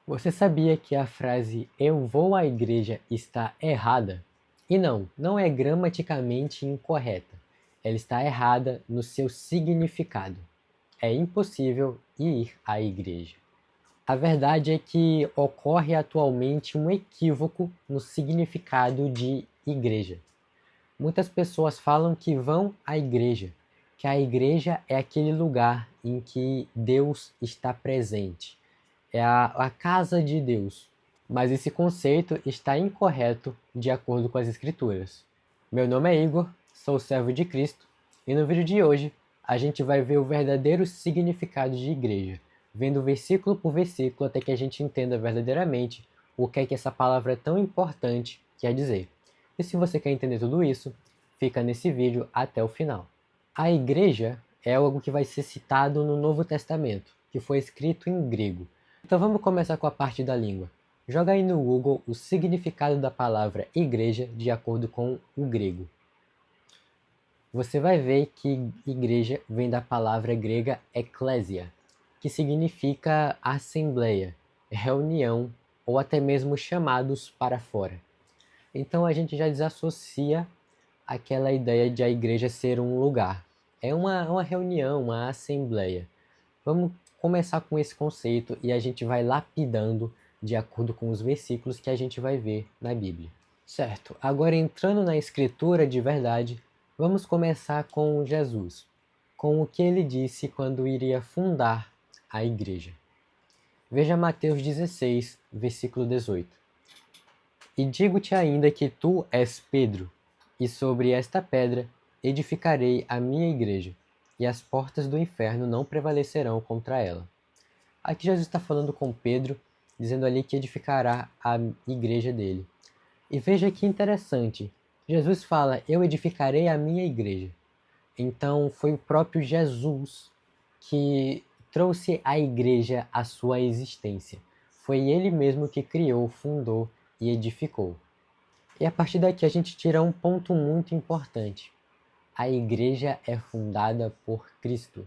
Você sabia que a frase "eu vou à igreja" está errada? E não é gramaticalmente incorreta. Ela está errada no seu significado. É impossível ir à igreja. A verdade é que ocorre atualmente um equívoco no significado de igreja. Muitas pessoas falam que vão à igreja, que a igreja é aquele lugar em que Deus está presente, é a casa de Deus. Mas esse conceito está incorreto de acordo com as Escrituras. Meu nome é Igor, sou servo de Cristo, e no vídeo de hoje a gente vai ver o verdadeiro significado de igreja, vendo versículo por versículo até que a gente entenda verdadeiramente o que é que essa palavra tão importante quer dizer. E se você quer entender tudo isso, fica nesse vídeo até o final. A igreja é algo que vai ser citado no Novo Testamento, que foi escrito em grego. Então vamos começar com a parte da língua. Joga aí no Google o significado da palavra igreja de acordo com o grego. Você vai ver que igreja vem da palavra grega ekklesia, que significa assembleia, reunião ou até mesmo chamados para fora. Então a gente já desassocia aquela ideia de a igreja ser um lugar. É uma reunião, uma assembleia. Vamos começar com esse conceito e a gente vai lapidando de acordo com os versículos que a gente vai ver na Bíblia. Certo, agora entrando na escritura de verdade, vamos começar com Jesus, com o que ele disse quando iria fundar a igreja. Veja Mateus 16, versículo 18. E digo-te ainda que tu és Pedro, e sobre esta pedra edificarei a minha igreja, e as portas do inferno não prevalecerão contra ela. Aqui Jesus está falando com Pedro, dizendo ali que edificará a igreja dele. E veja que interessante, Jesus fala, eu edificarei a minha igreja. Então foi o próprio Jesus que trouxe a igreja à sua existência. Foi ele mesmo que criou, fundou e edificou. E a partir daqui a gente tira um ponto muito importante. A igreja é fundada por Cristo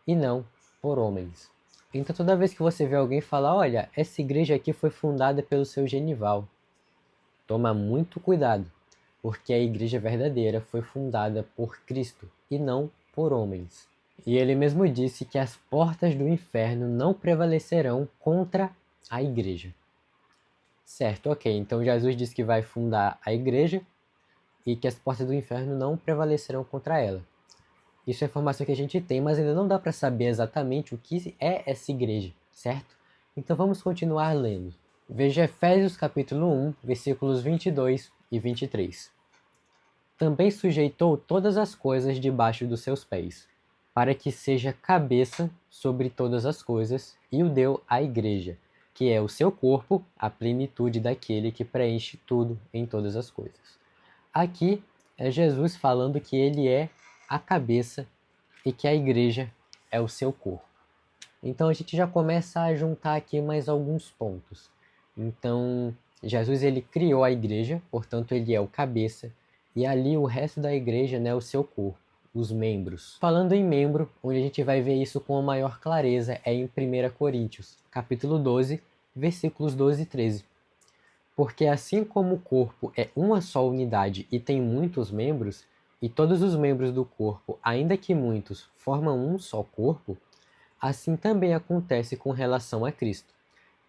e não por homens. Então toda vez que você vê alguém falar, olha, essa igreja aqui foi fundada pelo seu Genival, toma muito cuidado, porque a igreja verdadeira foi fundada por Cristo e não por homens. E ele mesmo disse que as portas do inferno não prevalecerão contra a igreja. Certo, ok. Então Jesus disse que vai fundar a igreja e que as portas do inferno não prevalecerão contra ela. Isso é informação que a gente tem, mas ainda não dá para saber exatamente o que é essa igreja, certo? Então vamos continuar lendo. Veja Efésios capítulo 1, versículos 22 e 23. Também sujeitou todas as coisas debaixo dos seus pés, para que seja cabeça sobre todas as coisas, e o deu à igreja, que é o seu corpo, a plenitude daquele que preenche tudo em todas as coisas. Aqui é Jesus falando que ele é a cabeça e que a igreja é o seu corpo. Então a gente já começa a juntar aqui mais alguns pontos. Então Jesus ele criou a igreja, portanto ele é o cabeça, e ali o resto da igreja, né, o seu corpo, os membros. Falando em membro, onde a gente vai ver isso com a maior clareza é em 1 Coríntios, capítulo 12, versículos 12 e 13. Porque assim como o corpo é uma só unidade e tem muitos membros, e todos os membros do corpo, ainda que muitos, formam um só corpo, assim também acontece com relação a Cristo.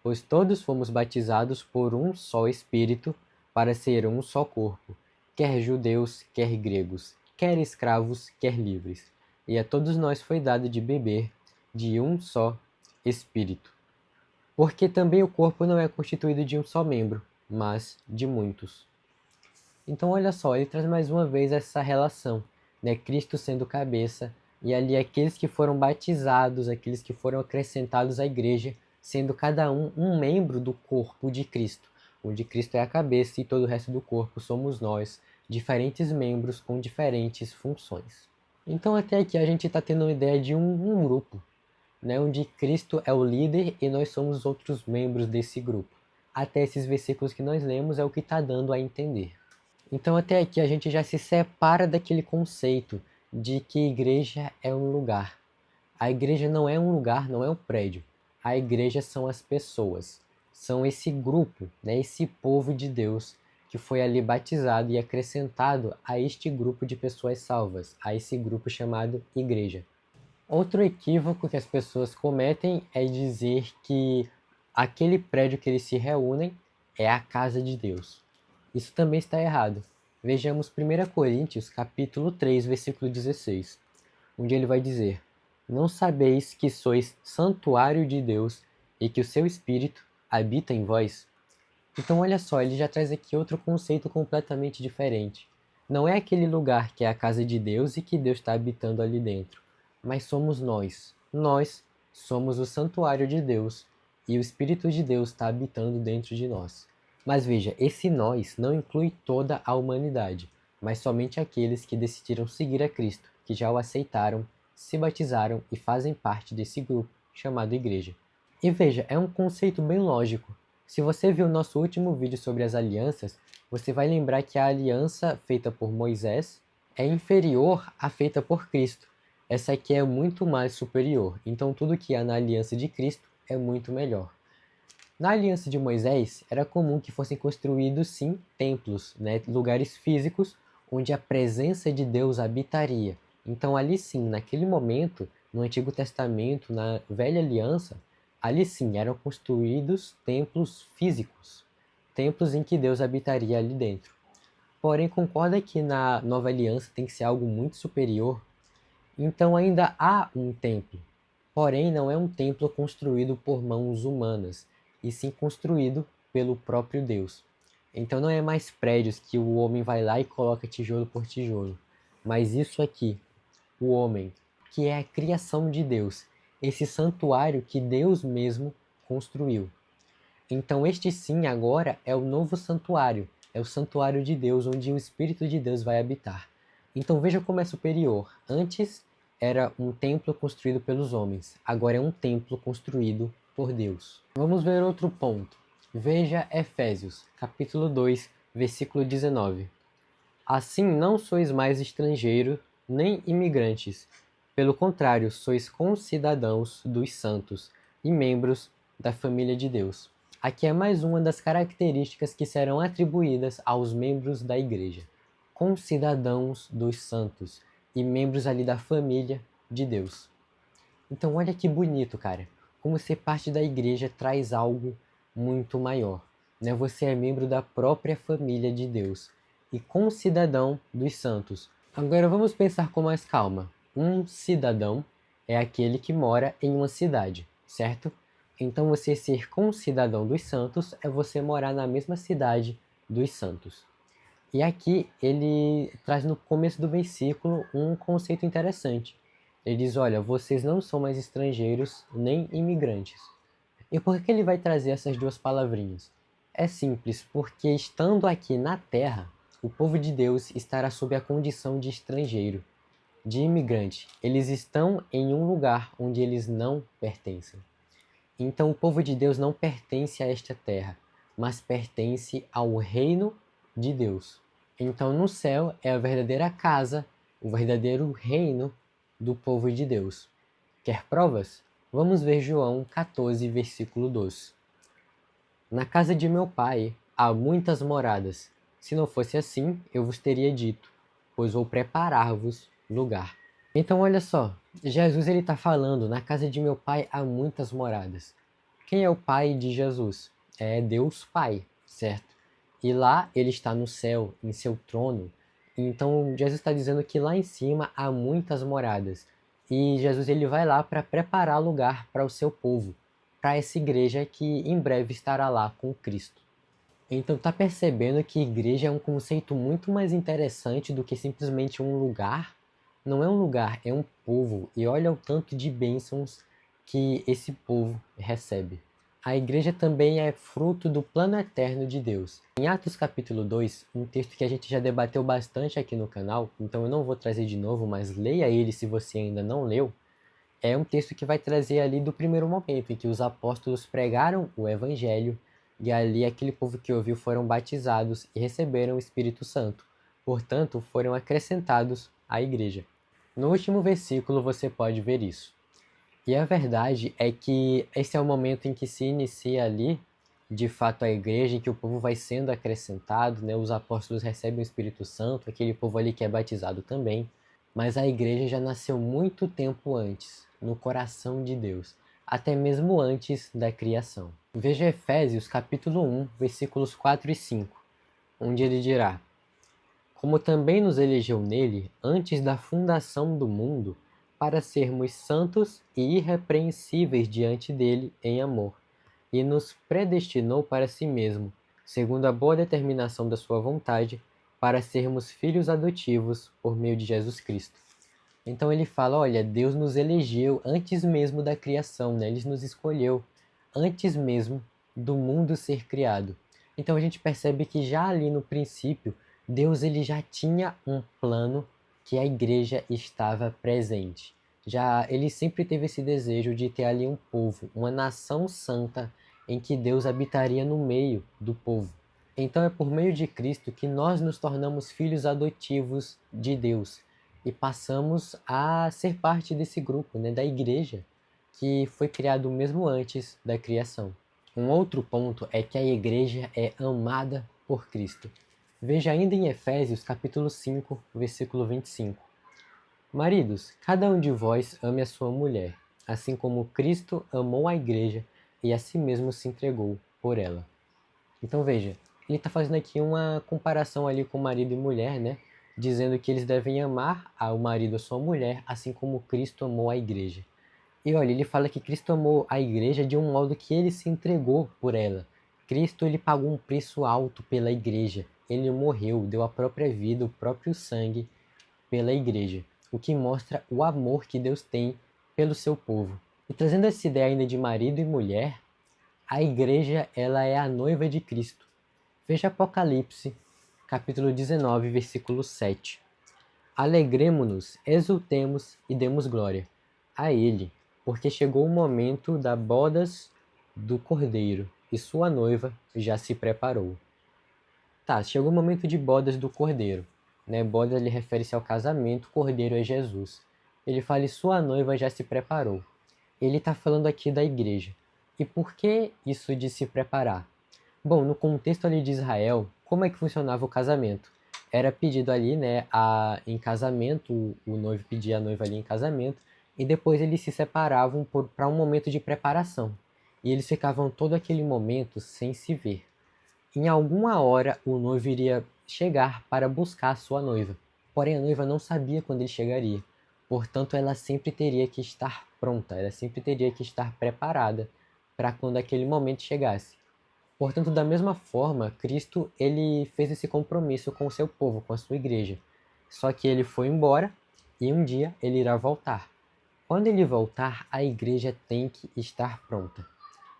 Pois todos fomos batizados por um só Espírito para ser um só corpo, quer judeus, quer gregos, quer escravos, quer livres. E a todos nós foi dado de beber de um só Espírito. Porque também o corpo não é constituído de um só membro, mas de muitos. Então olha só, ele traz mais uma vez essa relação, né? Cristo sendo cabeça, e ali aqueles que foram batizados, aqueles que foram acrescentados à igreja, sendo cada um membro do corpo de Cristo, onde Cristo é a cabeça e todo o resto do corpo somos nós, diferentes membros com diferentes funções. Então até aqui a gente está tendo uma ideia de um grupo, né, onde Cristo é o líder e nós somos os outros membros desse grupo. Até esses versículos que nós lemos é o que está dando a entender. Então até aqui a gente já se separa daquele conceito de que igreja é um lugar. A igreja não é um lugar, não é um prédio. A igreja são as pessoas. são esse grupo, né, esse povo de Deus que foi ali batizado e acrescentado a este grupo de pessoas salvas, a esse grupo chamado igreja. Outro equívoco que as pessoas cometem é dizer que aquele prédio que eles se reúnem é a casa de Deus. Isso também está errado. Vejamos 1 Coríntios, capítulo 3, versículo 16, onde ele vai dizer: Não sabeis que sois santuário de Deus e que o seu Espírito habita em vós? Então olha só, ele já traz aqui outro conceito completamente diferente. Não é aquele lugar que é a casa de Deus e que Deus está habitando ali dentro, mas somos nós. Nós somos o santuário de Deus e o Espírito de Deus está habitando dentro de nós. Mas veja, esse nós não inclui toda a humanidade, mas somente aqueles que decidiram seguir a Cristo, que já o aceitaram, se batizaram e fazem parte desse grupo chamado igreja. E veja, é um conceito bem lógico. Se você viu o nosso último vídeo sobre as alianças, você vai lembrar que a aliança feita por Moisés é inferior à feita por Cristo. Essa aqui é muito mais superior, então tudo que há na aliança de Cristo é muito melhor. Na aliança de Moisés, era comum que fossem construídos, sim, templos, né, lugares físicos onde a presença de Deus habitaria. Então ali sim, naquele momento, no Antigo Testamento, na Velha Aliança, ali sim eram construídos templos físicos, templos em que Deus habitaria ali dentro. Porém, concorda que na Nova Aliança tem que ser algo muito superior? Então ainda há um templo, porém não é um templo construído por mãos humanas, e sim construído pelo próprio Deus. Então não é mais prédios que o homem vai lá e coloca tijolo por tijolo, mas isso aqui, o homem, que é a criação de Deus, esse santuário que Deus mesmo construiu. Então este sim agora é o novo santuário, é o santuário de Deus, onde o Espírito de Deus vai habitar. Então veja como é superior. Antes era um templo construído pelos homens, agora é um templo construído por Deus. Vamos ver outro ponto. Veja Efésios, capítulo 2, versículo 19. Assim não sois mais estrangeiros nem imigrantes. Pelo contrário, sois concidadãos dos santos e membros da família de Deus. Aqui é mais uma das características que serão atribuídas aos membros da igreja. Concidadãos dos santos e membros ali da família de Deus. Então olha que bonito, cara. Como ser parte da igreja traz algo muito maior, né? Você é membro da própria família de Deus e concidadão dos santos. Agora vamos pensar com mais calma. Um cidadão é aquele que mora em uma cidade, certo? Então você ser concidadão dos santos é você morar na mesma cidade dos santos. E aqui ele traz no começo do versículo um conceito interessante. Ele diz, olha, vocês não são mais estrangeiros nem imigrantes. E por que ele vai trazer essas duas palavrinhas? É simples, porque estando aqui na terra, o povo de Deus estará sob a condição de estrangeiro, de imigrante. Eles estão em um lugar onde eles não pertencem. Então o povo de Deus não pertence a esta terra, mas pertence ao reino de Deus. Então no céu é a verdadeira casa, o verdadeiro reino do povo de Deus. Quer provas? Vamos ver João 14, versículo 12. Na casa de meu pai há muitas moradas. Se não fosse assim, eu vos teria dito, pois vou preparar-vos lugar. Então olha só, Jesus ele está falando, na casa de meu pai há muitas moradas. Quem é o pai de Jesus? É Deus Pai, certo? E lá ele está no céu, em seu trono. Então Jesus está dizendo que lá em cima há muitas moradas. E Jesus ele vai lá para preparar lugar para o seu povo, para essa igreja que em breve estará lá com Cristo. Então tá percebendo que igreja é um conceito muito mais interessante do que simplesmente um lugar? Não é um lugar, é um povo. E olha o tanto de bênçãos que esse povo recebe. A igreja também é fruto do plano eterno de Deus. Em Atos capítulo 2, um texto que a gente já debateu bastante aqui no canal, então eu não vou trazer de novo, mas leia ele se você ainda não leu. É um texto que vai trazer ali do primeiro momento em que os apóstolos pregaram o evangelho e ali aquele povo que ouviu foram batizados e receberam o Espírito Santo. Portanto, foram acrescentados à igreja. No último versículo você pode ver isso. E a verdade é que esse é o momento em que se inicia ali de fato a igreja, em que o povo vai sendo acrescentado, né? Os apóstolos recebem o Espírito Santo, aquele povo ali que é batizado também. Mas a igreja já nasceu muito tempo antes, no coração de Deus, até mesmo antes da criação. Veja Efésios capítulo 1, versículos 4 e 5, onde ele dirá: como também nos elegeu nele antes da fundação do mundo, para sermos santos e irrepreensíveis diante dele em amor, e nos predestinou para si mesmo, segundo a boa determinação da sua vontade, para sermos filhos adotivos por meio de Jesus Cristo. Então ele fala, olha, Deus nos elegeu antes mesmo da criação, né? Ele nos escolheu antes mesmo do mundo ser criado. Então a gente percebe que já ali no princípio, Deus ele já tinha um plano que a igreja estava presente. Já ele sempre teve esse desejo de ter ali um povo, uma nação santa em que Deus habitaria no meio do povo. Então é por meio de Cristo que nós nos tornamos filhos adotivos de Deus e passamos a ser parte desse grupo, né, da igreja, que foi criado mesmo antes da criação. Um outro ponto é que a igreja é amada por Cristo. Veja ainda em Efésios capítulo 5, versículo 25. Maridos, cada um de vós ame a sua mulher, assim como Cristo amou a igreja e a si mesmo se entregou por ela. Então veja, ele está fazendo aqui uma comparação ali com marido e mulher, né? Dizendo que eles devem amar o marido, a sua mulher, assim como Cristo amou a igreja. E olha, ele fala que Cristo amou a igreja de um modo que ele se entregou por ela. Cristo ele pagou um preço alto pela igreja. Ele morreu, deu a própria vida, o próprio sangue pela igreja, o que mostra o amor que Deus tem pelo seu povo. E trazendo essa ideia ainda de marido e mulher, a igreja ela é a noiva de Cristo. Veja Apocalipse, capítulo 19, versículo 7. Alegremo-nos, exultemos e demos glória a Ele, porque chegou o momento das bodas do Cordeiro, e sua noiva já se preparou. Tá, chegou o momento de bodas do Cordeiro. Né? Bodas ele refere-se ao casamento, Cordeiro é Jesus. Ele fala, e sua noiva já se preparou. Ele está falando aqui da igreja. E por que isso de se preparar? Bom, no contexto ali de Israel, como é que funcionava o casamento? Era pedido ali, né, em casamento, o noivo pedia a noiva ali em casamento, e depois eles se separavam para um momento de preparação. E eles ficavam todo aquele momento sem se ver. Em alguma hora, o noivo iria chegar para buscar sua noiva. Porém, a noiva não sabia quando ele chegaria. Portanto, ela sempre teria que estar pronta, ela sempre teria que estar preparada para quando aquele momento chegasse. Portanto, da mesma forma, Cristo ele fez esse compromisso com o seu povo, com a sua igreja. Só que ele foi embora e um dia ele irá voltar. Quando ele voltar, a igreja tem que estar pronta.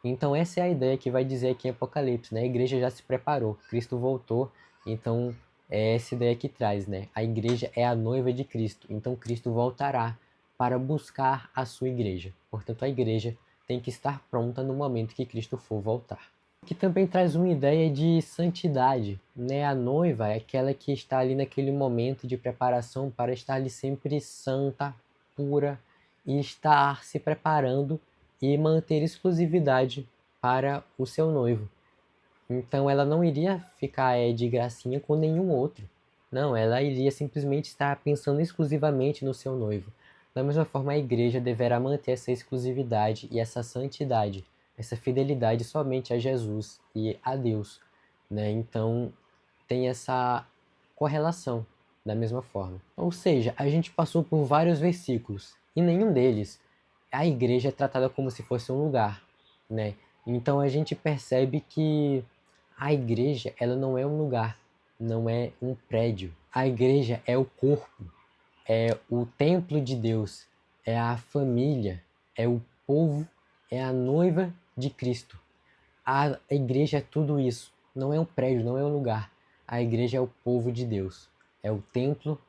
Então essa é a ideia que vai dizer aqui em Apocalipse, né? A igreja já se preparou, Cristo voltou, então é essa ideia que traz, né? A igreja é a noiva de Cristo, então Cristo voltará para buscar a sua igreja. Portanto, a igreja tem que estar pronta no momento que Cristo for voltar. Que também traz uma ideia de santidade, né? A noiva é aquela que está ali naquele momento de preparação para estar ali sempre santa, pura e estar se preparando e manter exclusividade para o seu noivo. Então ela não iria ficar de gracinha com nenhum outro. Não, ela iria simplesmente estar pensando exclusivamente no seu noivo. Da mesma forma, a igreja deverá manter essa exclusividade e essa santidade, essa fidelidade somente a Jesus e a Deus, né? Então tem essa correlação da mesma forma. Ou seja, a gente passou por vários versículos e nenhum deles a igreja é tratada como se fosse um lugar, né? Então a gente percebe que a igreja, ela não é um lugar, não é um prédio. A igreja é o corpo, é o templo de Deus, é a família, é o povo, é a noiva de Cristo. A igreja é tudo isso, não é um prédio, não é um lugar. A igreja é o povo de Deus, é o templo,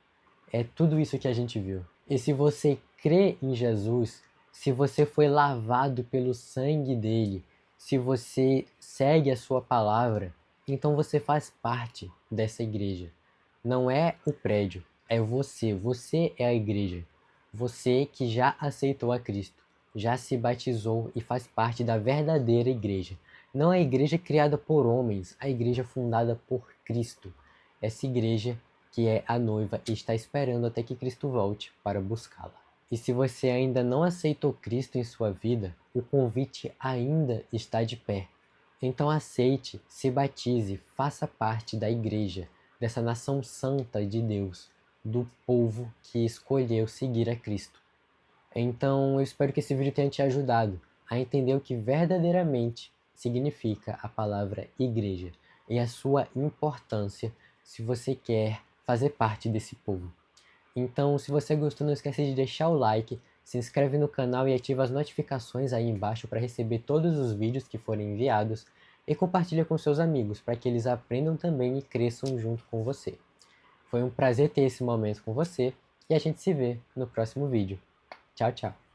é tudo isso que a gente viu. E se você crê em Jesus, se você foi lavado pelo sangue dele, se você segue a sua palavra, então você faz parte dessa igreja. Não é o prédio, é você. Você é a igreja. Você que já aceitou a Cristo, já se batizou e faz parte da verdadeira igreja. Não a igreja criada por homens, a igreja fundada por Cristo. Essa igreja que é a noiva e está esperando até que Cristo volte para buscá-la. E se você ainda não aceitou Cristo em sua vida, o convite ainda está de pé. Então aceite, se batize, faça parte da igreja, dessa nação santa de Deus, do povo que escolheu seguir a Cristo. Então eu espero que esse vídeo tenha te ajudado a entender o que verdadeiramente significa a palavra igreja e a sua importância se você quer fazer parte desse povo. Então, se você gostou, não esquece de deixar o like, se inscreve no canal e ativa as notificações aí embaixo para receber todos os vídeos que forem enviados e compartilha com seus amigos para que eles aprendam também e cresçam junto com você. Foi um prazer ter esse momento com você e a gente se vê no próximo vídeo. Tchau, tchau.